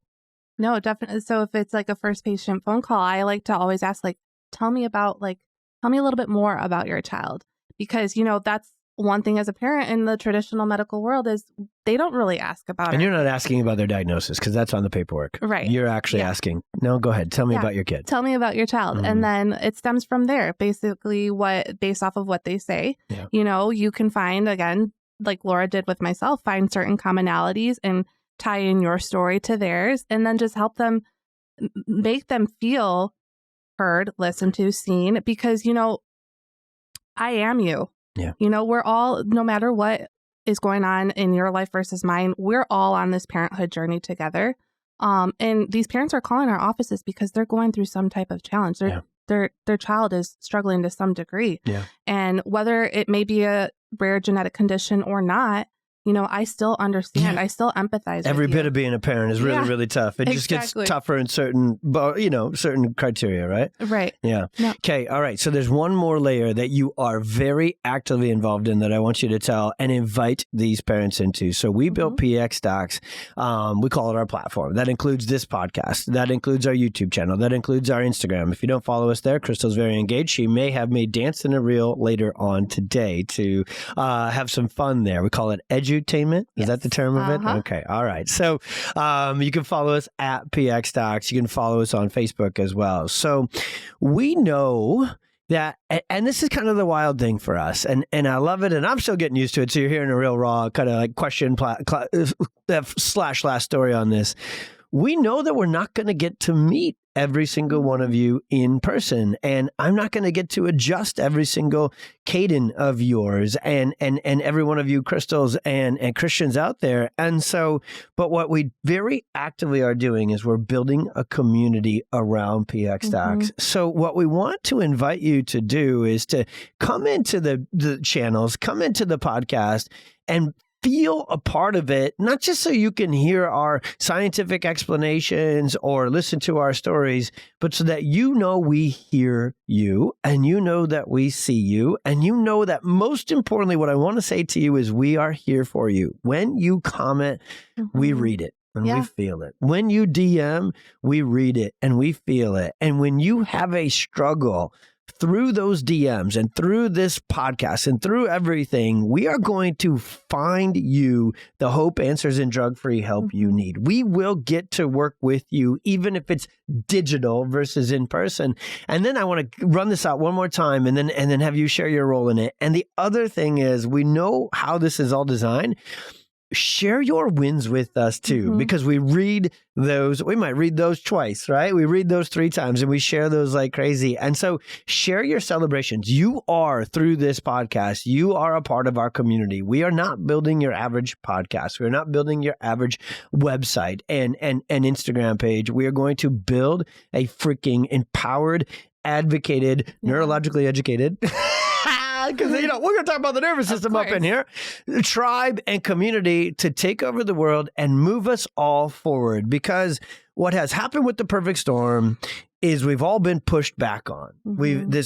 No, definitely. So if it's like a first patient phone call, I like to always ask, tell me a little bit more about your child, because, that's one thing as a parent in the traditional medical world is they don't really ask about it. And you're not asking about their diagnosis because that's on the paperwork. Right. You're actually asking, no, go ahead. Tell me about your kid. Tell me about your child. And then it stems from there, basically based off of what they say. Yeah. You can find, again, like Laura did with myself, find certain commonalities and tie in your story to theirs, and then just help them, make them feel heard, listened to, seen, because, I am you. Yeah. We're all, no matter what is going on in your life versus mine, we're all on this parenthood journey together. And these parents are calling our offices because they're going through some type of challenge. Their child is struggling to some degree. Yeah. And whether it may be a rare genetic condition or not, I still understand. I still empathize. Every bit of being a parent is really, really tough. It just gets tougher in certain criteria, right? Right. Yeah. Okay. All right. So there's one more layer that you are very actively involved in that I want you to tell and invite these parents into. So we built PX Docs. We call it our platform. That includes this podcast. That includes our YouTube channel. That includes our Instagram. If you don't follow us there, Crystal's very engaged. She may have me dance in a reel later on today to have some fun there. We call it edutainment. Is that the term of it? Okay. All right. So you can follow us at PX Docs. You can follow us on Facebook as well. So we know that, and this is kind of the wild thing for us, and I love it, and I'm still getting used to it. So you're hearing a real raw kind of like question / last story on this. We know that we're not going to get to meet every single one of you in person, and I'm not going to get to adjust every single Cayden of yours and every one of you Crystals and Christians out there. And so, but what we very actively are doing is we're building a community around PX Docs. So what we want to invite you to do is to come into the channels, come into the podcast, and feel a part of it, not just so you can hear our scientific explanations or listen to our stories, but so that we hear you, and that we see you, and that most importantly, what I want to say to you is we are here for you. When you comment, we read it. And we feel it. When you DM, we read it and we feel it. And when you have a struggle through those DMs and through this podcast and through everything, we are going to find you the hope, answers, and drug-free help you need. We will get to work with you, even if it's digital versus in person. And then I want to run this out one more time and then have you share your role in it. And the other thing is, we know how this is all designed. Share your wins with us too, because we read those. We might read those twice, right? We read those 3 times and we share those like crazy. And so share your celebrations. You are, through this podcast, you are a part of our community. We are not building your average podcast. We're not building your average website and Instagram page. We are going to build a freaking empowered, advocated, neurologically educated because we're going to talk about the nervous system up in here, tribe and community to take over the world and move us all forward. Because what has happened with the perfect storm is we've all been pushed back on.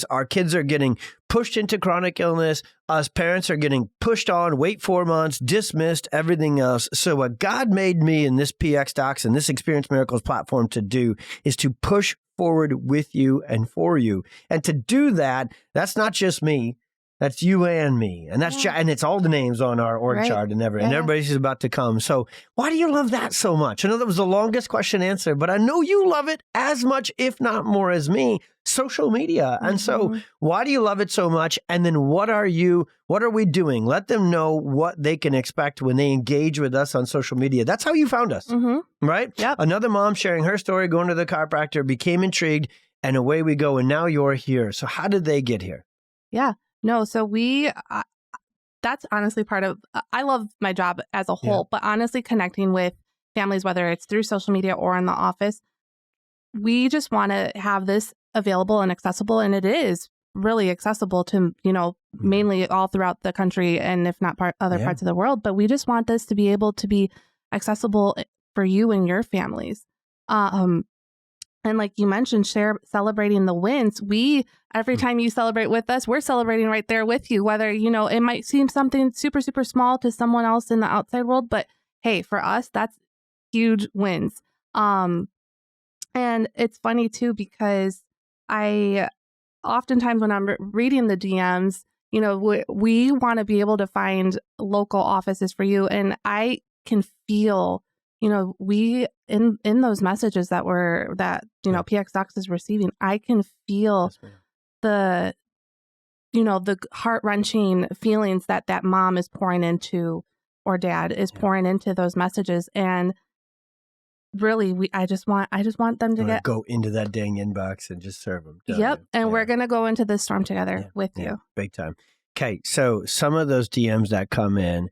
Our kids are getting pushed into chronic illness. Us parents are getting pushed on, wait 4 months, dismissed, everything else. So what God made me in this PX Docs and this Experience Miracles platform to do is to push forward with you and for you. And to do that, that's not just me. That's you and me. And that's and it's all the names on our org chart and everybody's about to come. So why do you love that so much? I know that was the longest question answered, but I know you love it as much, if not more as me, social media. And so why do you love it so much? And then what are we doing? Let them know what they can expect when they engage with us on social media. That's how you found us, right? Yep. Another mom sharing her story, going to the chiropractor, became intrigued, and away we go. And now you're here. So how did they get here? Yeah. No, so that's honestly part of, I love my job as a whole, but honestly connecting with families, whether it's through social media or in the office, we just want to have this available and accessible. And it is really accessible to, mainly all throughout the country and if not other parts of the world. But we just want this to be able to be accessible for you and your families. And like you mentioned, celebrating the wins. Every time you celebrate with us, we're celebrating right there with you, whether, it might seem something super, super small to someone else in the outside world, but hey, for us, that's huge wins. And it's funny too, because oftentimes when I'm reading the DMs, we want to be able to find local offices for you. And I can feel, we in those messages that PX Docs is receiving, I can feel the heart-wrenching feelings that mom is pouring into, or dad is pouring into those messages. And really, I just want them to go into that dang inbox and just serve them. Yep. And we're going to go into this storm together with you. Big time. Okay. So some of those DMs that come in,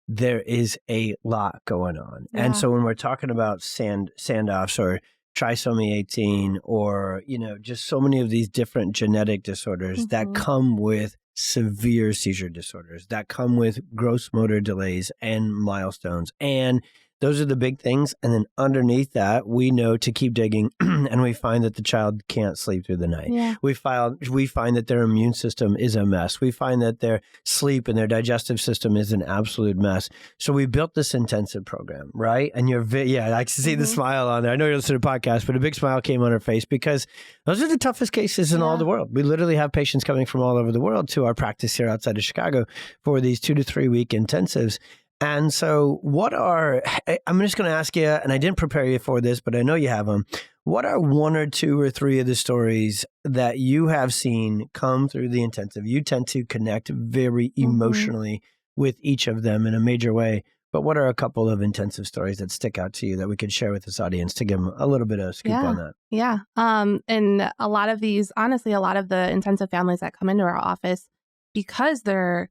there is a lot going on. Yeah. And so when we're talking about Sandhoffs or trisomy 18 or, just so many of these different genetic disorders that come with severe seizure disorders, that come with gross motor delays and milestones. And those are the big things. And then underneath that, we know to keep digging and we find that the child can't sleep through the night. Yeah. We find that their immune system is a mess. We find that their sleep and their digestive system is an absolute mess. So we built this intensive program, right? And I can see the smile on there. I know you're listening to the podcast, but a big smile came on her face because those are the toughest cases in all the world. We literally have patients coming from all over the world to our practice here outside of Chicago for these 2 to 3 week intensives. And so I'm just going to ask you, and I didn't prepare you for this, but I know you have them. What are 1 or 2 or 3 of the stories that you have seen come through the intensive? You tend to connect very emotionally with each of them in a major way. But what are a couple of intensive stories that stick out to you that we could share with this audience to give them a little bit of scoop on that? Yeah. And a lot of these, honestly, a lot of the intensive families that come into our office, because they're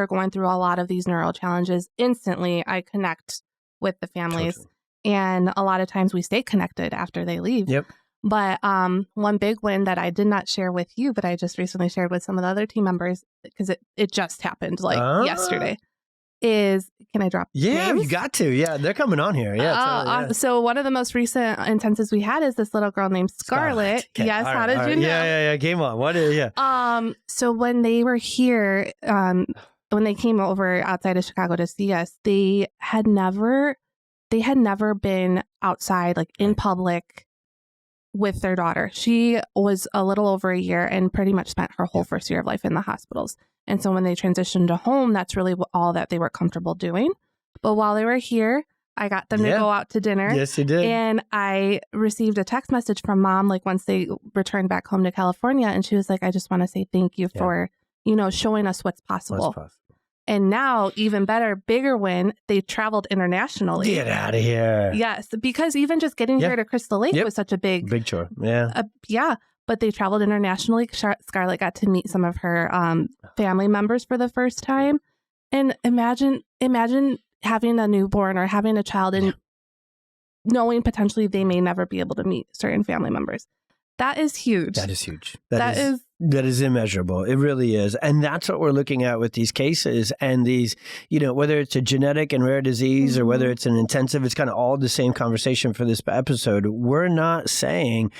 going through a lot of these neuro challenges, instantly I connect with the families. Totally. And a lot of times we stay connected after they leave. Yep. But one big win that I did not share with you, but I just recently shared with some of the other team members, because it just happened yesterday, is, can I drop names? You got to. Yeah, they're coming on here. Yeah, totally, So one of the most recent intensives we had is this little girl named Scarlett. Okay. Yes, how did you know? Yeah. Came on. What is So when they were here, when they came over outside of Chicago to see us, they had never been outside, like in public, with their daughter. She was a little over a year and pretty much spent her whole first year of life in the hospitals. And so when they transitioned to home, that's really all that they were comfortable doing. But while they were here, I got them to go out to dinner. Yes, you did. And I received a text message from mom, like once they returned back home to California. And she was like, I just want to say thank you for, showing us what's possible. And now, even better, bigger win, they traveled internationally. Get out of here. Yes, because even just getting here to Crystal Lake was such a big chore. Yeah. But they traveled internationally. Scarlett got to meet some of her family members for the first time. And imagine having a newborn or having a child and knowing potentially they may never be able to meet certain family members. That is huge. That is huge. That is immeasurable. It really is. And that's what we're looking at with these cases and these, whether it's a genetic and rare disease or whether it's an intensive, it's kind of all the same conversation for this episode. We're not saying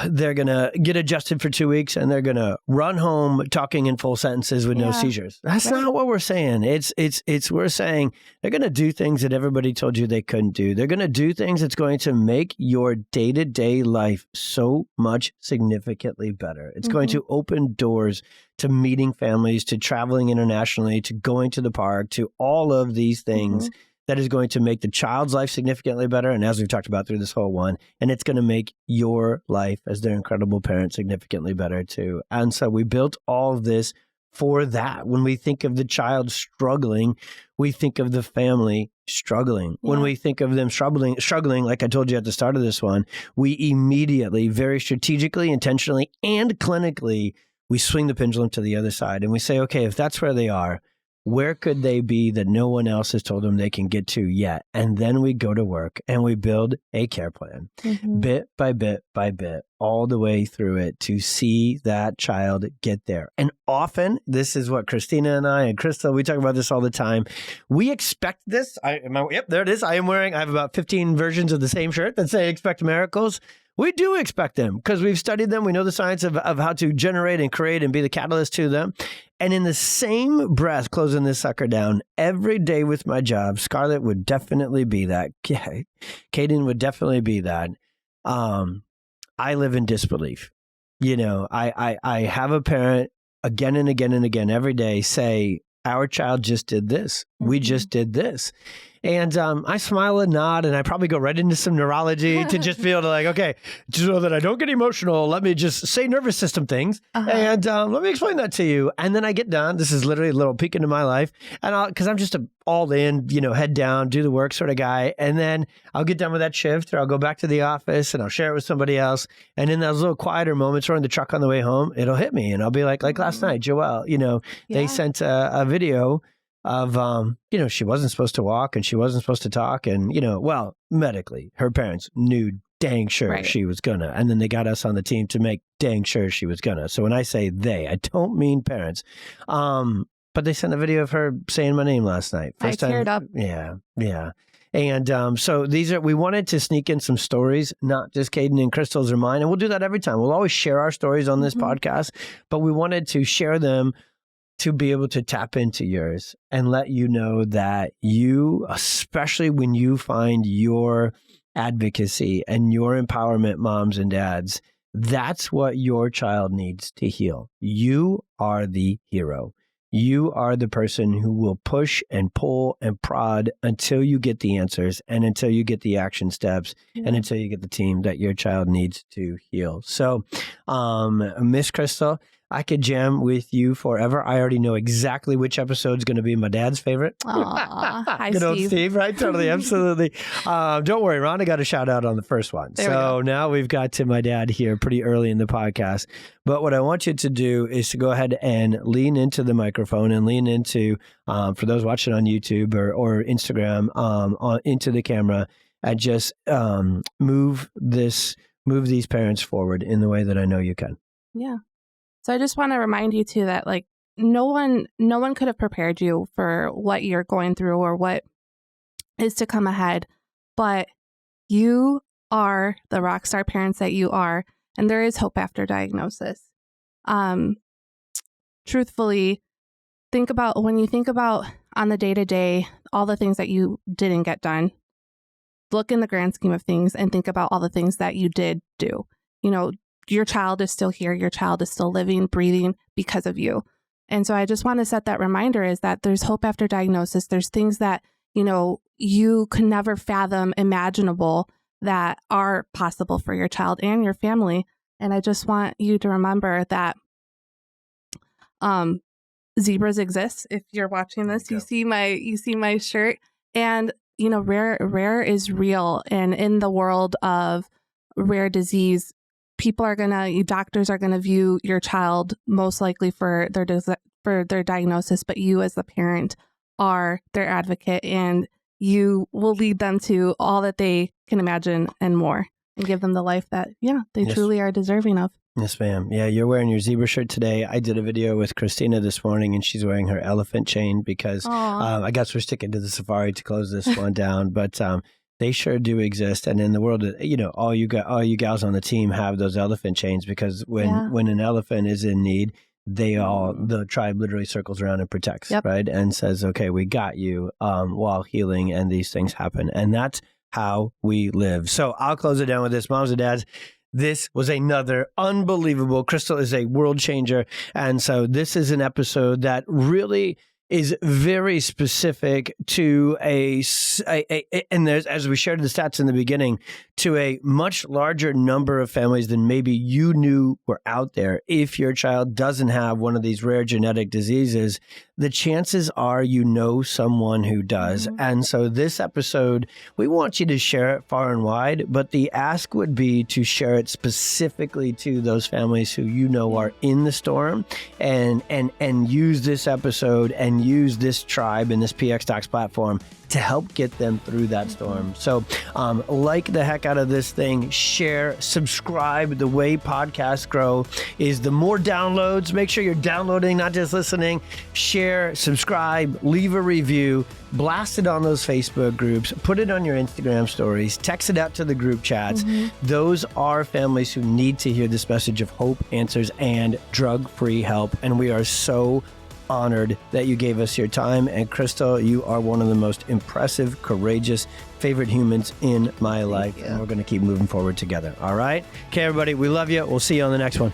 they're going to get adjusted for 2 weeks and they're going to run home talking in full sentences with no seizures. That's not what we're saying. We're saying they're going to do things that everybody told you they couldn't do. They're going to do things that's going to make your day-to-day life so much significantly better. It's going to open doors to meeting families, to traveling internationally, to going to the park, to all of these things. That is going to make the child's life significantly better. And as we've talked about through this whole one, and it's going to make your life as their incredible parent significantly better too. And so we built all of this for that. When we think of the child struggling, we think of the family struggling. When we think of them struggling, like I told you at the start of this one, we immediately, very strategically, intentionally, and clinically, we swing the pendulum to the other side. And we say, okay, if that's where they are, where could they be that no one else has told them they can get to yet? And then we go to work and we build a care plan, bit by bit by bit, all the way through it to see that child get there. And often, this is what Christina and I and Crystal, we talk about this all the time. We expect this. Yep, there it is. I have about 15 versions of the same shirt that say expect miracles. We do expect them because we've studied them. We know the science of how to generate and create and be the catalyst to them. And in the same breath, closing this sucker down, every day with my job, Scarlett would definitely be that. Cayden would definitely be that. I live in disbelief. I have a parent again and again and again every day say, our child just did this. We just did this. And I smile and nod, and I probably go right into some neurology to just feel like, okay, so that I don't get emotional, let me just say nervous system things, and let me explain that to you. And then I get done. This is literally a little peek into my life, and because I'm just all in, head down, do the work sort of guy. And then I'll get done with that shift, or I'll go back to the office, and I'll share it with somebody else. And in those little quieter moments, or in the truck on the way home, it'll hit me, and I'll be like last night, Joelle, they sent a video of, she wasn't supposed to walk and she wasn't supposed to talk. And, medically, her parents knew dang sure she was gonna. And then they got us on the team to make dang sure she was gonna. So when I say they, I don't mean parents. But they sent a video of her saying my name last night. First time. I teared up. Yeah. And so we wanted to sneak in some stories, not just Cayden and Crystal's or mine. And we'll do that every time. We'll always share our stories on this podcast, but we wanted to share them to be able to tap into yours and let you know that you, especially when you find your advocacy and your empowerment, moms and dads, that's what your child needs to heal. You are the hero. You are the person who will push and pull and prod until you get the answers and until you get the action steps and until you get the team that your child needs to heal. So, Miss Crystal, I could jam with you forever. I already know exactly which episode is going to be my dad's favorite. Aww, hi, Good old Steve, right? Totally, absolutely. Don't worry, Rhonda got a shout out on the first one. So now we've got to my dad here pretty early in the podcast. But what I want you to do is to go ahead and lean into the microphone and lean into, for those watching on YouTube or Instagram, into the camera and just move these parents forward in the way that I know you can. Yeah. So I just want to remind you too that no one could have prepared you for what you're going through or what is to come ahead, but you are the rock star parents that you are, and there is hope after diagnosis. Truthfully, when you think about on the day-to-day, all the things that you didn't get done, look in the grand scheme of things and think about all the things that you did do. Your child is still here. Your child is still living, breathing because of you. And so I just want to set that reminder is that there's hope after diagnosis. There's things that, you could never fathom imaginable that are possible for your child and your family. And I just want you to remember that zebras exist. If you're watching this, you see my shirt, and, rare is real. And in the world of rare disease, doctors are gonna view your child most likely for their diagnosis, but you as the parent are their advocate, and you will lead them to all that they can imagine and more, and give them the life that they truly are deserving of. Yes, ma'am. Yeah, you're wearing your zebra shirt today. I did a video with Christina this morning, and she's wearing her elephant chain because I guess we're sticking to the safari to close this one down, but they sure do exist. And in the world, all you gals on the team have those elephant chains, because when an elephant is in need, the tribe literally circles around and protects, right? And says, okay, we got you, while healing, and these things happen. And that's how we live. So I'll close it down with this. Moms and dads, this was another unbelievable. Crystal is a world changer. And so this is an episode that really is very specific to and there's, as we shared the stats in the beginning, to a much larger number of families than maybe you knew were out there. If your child doesn't have one of these rare genetic diseases, the chances are someone who does. And so this episode, we want you to share it far and wide, but the ask would be to share it specifically to those families who are in the storm, and use this episode and use this tribe and this PX Docs platform to help get them through that storm. So like the heck out of this thing, share, subscribe. The way podcasts grow is the more downloads. Make sure you're downloading, not just listening. Share, subscribe, leave a review, blast it on those Facebook groups, put it on your Instagram stories, text it out to the group chats. Those are families who need to hear this message of hope, answers, and drug-free help. And we are so honored that you gave us your time. And Crystal, you are one of the most impressive, courageous, favorite humans in my life. And we're going to keep moving forward together. All right? Okay, everybody, we love you. We'll see you on the next one.